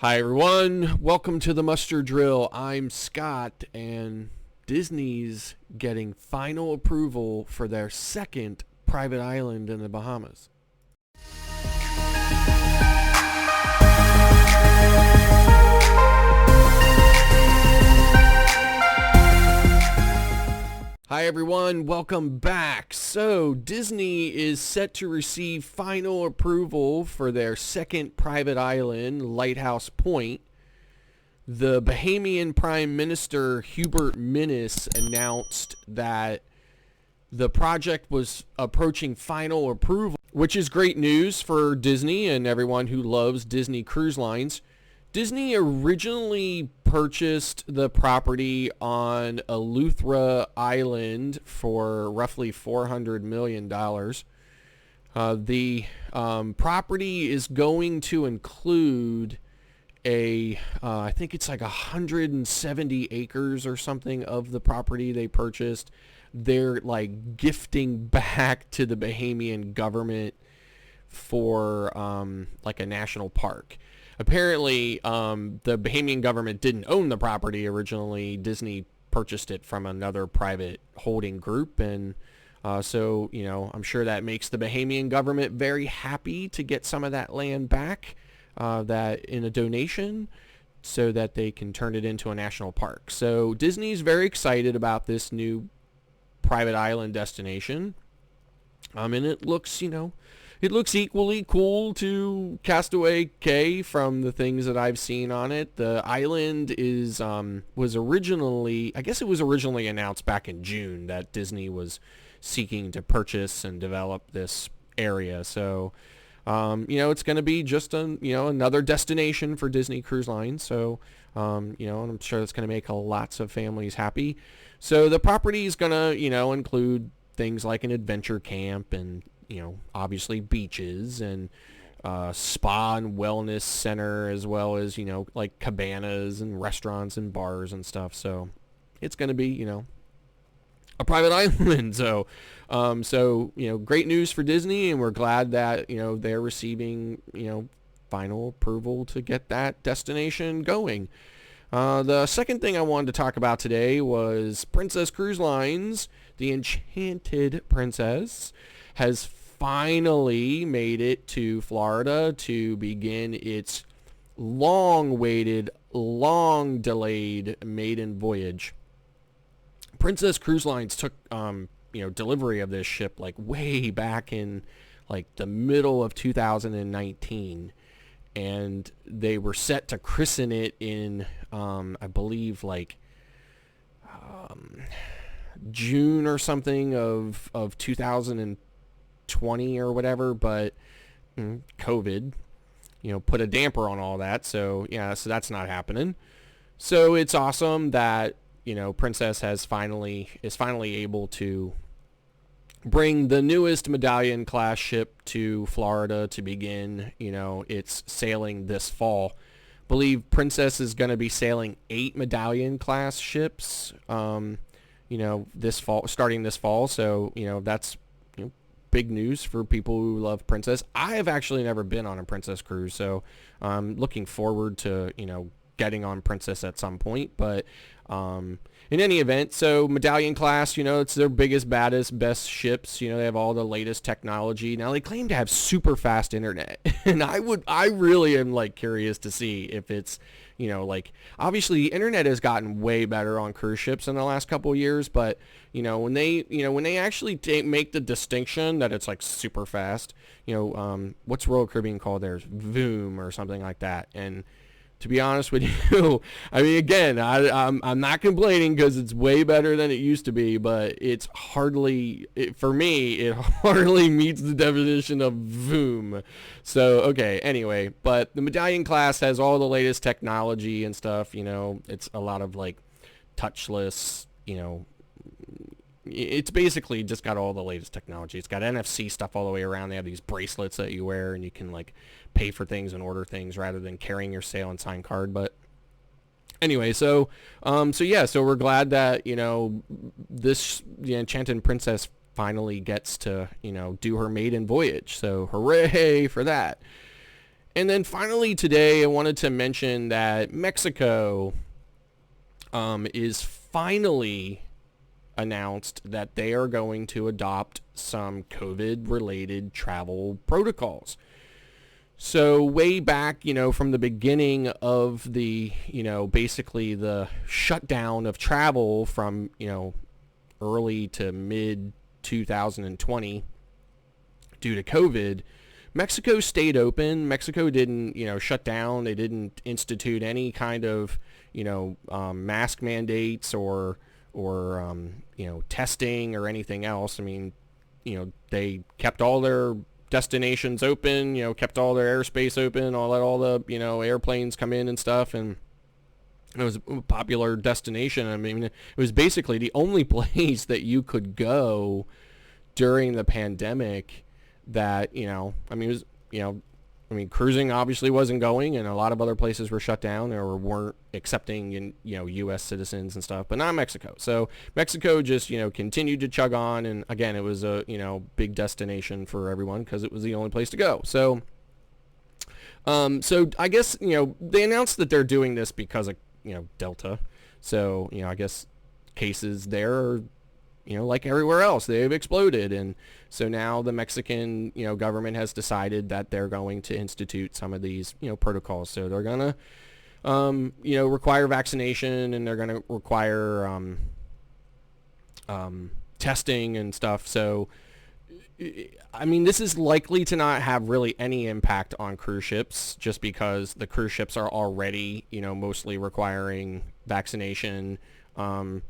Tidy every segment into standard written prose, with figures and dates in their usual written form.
Hi everyone, welcome to the Muster Drill. I'm Scott, and Disney's getting final approval for their second private island in the Bahamas. Hi everyone, welcome back. So Disney is set to receive final approval for their second private island, Lighthouse Point. The Bahamian Prime Minister Hubert Minnis announced that the project was approaching final approval, which is great news for Disney and everyone who loves Disney Cruise Lines. Disney originally purchased the property on Eleuthera Island for roughly $400 million. The property is going to include I think it's like 170 acres or something of the property they purchased. They're like gifting back to the Bahamian government for like a national park. Apparently, the Bahamian government didn't own the property originally. Disney purchased it from another private holding group, and so, I'm sure that makes the Bahamian government very happy to get some of that land back, that in a donation, so that they can turn it into a national park. So Disney's very excited about this new private island destination, and it looks, it looks equally cool to Castaway Cay from the things that I've seen on it. The island was originally announced back in June that Disney was seeking to purchase and develop this area. So, it's going to be just another destination for Disney Cruise Lines. So, and I'm sure it's going to make lots of families happy. So the property is going to, include things like an adventure camp and, obviously beaches and spa and wellness center, as well as, like cabanas and restaurants and bars and stuff. So it's going to be, a private island. So, great news for Disney, and we're glad that, they're receiving, final approval to get that destination going. The second thing I wanted to talk about today was Princess Cruise Lines. The Enchanted Princess has finally made it to Florida to begin its long-awaited, long-delayed maiden voyage. Princess Cruise Lines took, delivery of this ship like way back in like the middle of 2019, and they were set to christen it in, I believe, like June or something of 2020 or whatever, but COVID, put a damper on all that. So so that's not happening. So it's awesome that, Princess is finally able to bring the newest Medallion class ship to Florida to begin, its sailing this fall. I believe Princess is going to be sailing 8 Medallion class ships, this fall, starting this fall. So, that's big news for people who love Princess. I have actually never been on a Princess cruise, so I'm looking forward to, getting on Princess at some point. But in any event, so Medallion class, it's their biggest, baddest, best ships. They have all the latest technology. Now they claim to have super fast internet, and I really am like curious to see if it's, obviously the internet has gotten way better on cruise ships in the last couple of years, but when they actually make the distinction that it's like super fast, what's Royal Caribbean called theirs? Voom or something like that. And to be honest with you, I mean, again, I'm not complaining because it's way better than it used to be, but it's for me, it hardly meets the definition of Voom. So, okay, anyway, but the Medallion class has all the latest technology and stuff, it's a lot of like touchless, it's basically just got all the latest technology. It's got NFC stuff all the way around. They have these bracelets that you wear, and you can like pay for things and order things rather than carrying your sail and sign card. But anyway, so we're glad that, the Enchanted Princess finally gets to, do her maiden voyage. So hooray for that. And then finally today, I wanted to mention that Mexico is finally announced that they are going to adopt some COVID-related travel protocols. So way back, from the beginning of the, basically the shutdown of travel from, early to mid 2020 due to COVID, Mexico stayed open. Mexico didn't, shut down. They didn't institute any kind of, mask mandates or testing or anything else. I mean, they kept all their destinations open, kept all their airspace open, let all the, airplanes come in and stuff. And it was a popular destination. I mean, it was basically the only place that you could go during the pandemic that, cruising obviously wasn't going, and a lot of other places were shut down or weren't accepting, U.S. citizens and stuff, but not Mexico. So Mexico just, continued to chug on, and again, it was a, big destination for everyone because it was the only place to go. So, I guess, they announced that they're doing this because of, Delta. So, I guess cases there are, like everywhere else, they've exploded. And so now the Mexican, government has decided that they're going to institute some of these, protocols. So they're going to, require vaccination, and they're going to require testing and stuff. So, I mean, this is likely to not have really any impact on cruise ships, just because the cruise ships are already, mostly requiring vaccination, and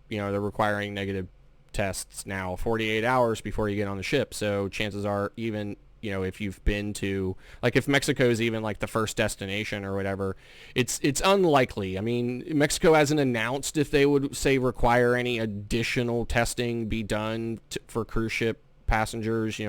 they're requiring negative tests now 48 hours before you get on the ship. So chances are, even, if you've been to, like, if Mexico is even like the first destination or whatever, it's unlikely. I mean, Mexico hasn't announced if they would, say, require any additional testing be done for cruise ship passengers,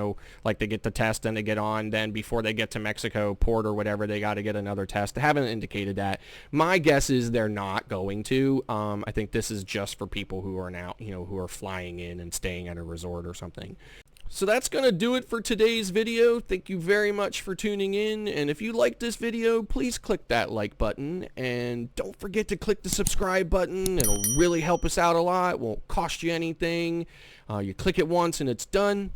like they get the test and they get on, then before they get to Mexico port or whatever, they got to get another test. They haven't indicated that. My guess is they're not going to. I think this is just for people who are now, who are flying in and staying at a resort or something. So that's going to do it for today's video. Thank you very much for tuning in. And if you liked this video, please click that like button. And don't forget to click the subscribe button. It'll really help us out a lot. It won't cost you anything. You click it once and it's done.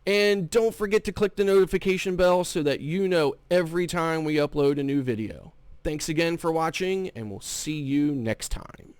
And don't forget to click the notification bell so that you know every time we upload a new video. Thanks again for watching, and we'll see you next time.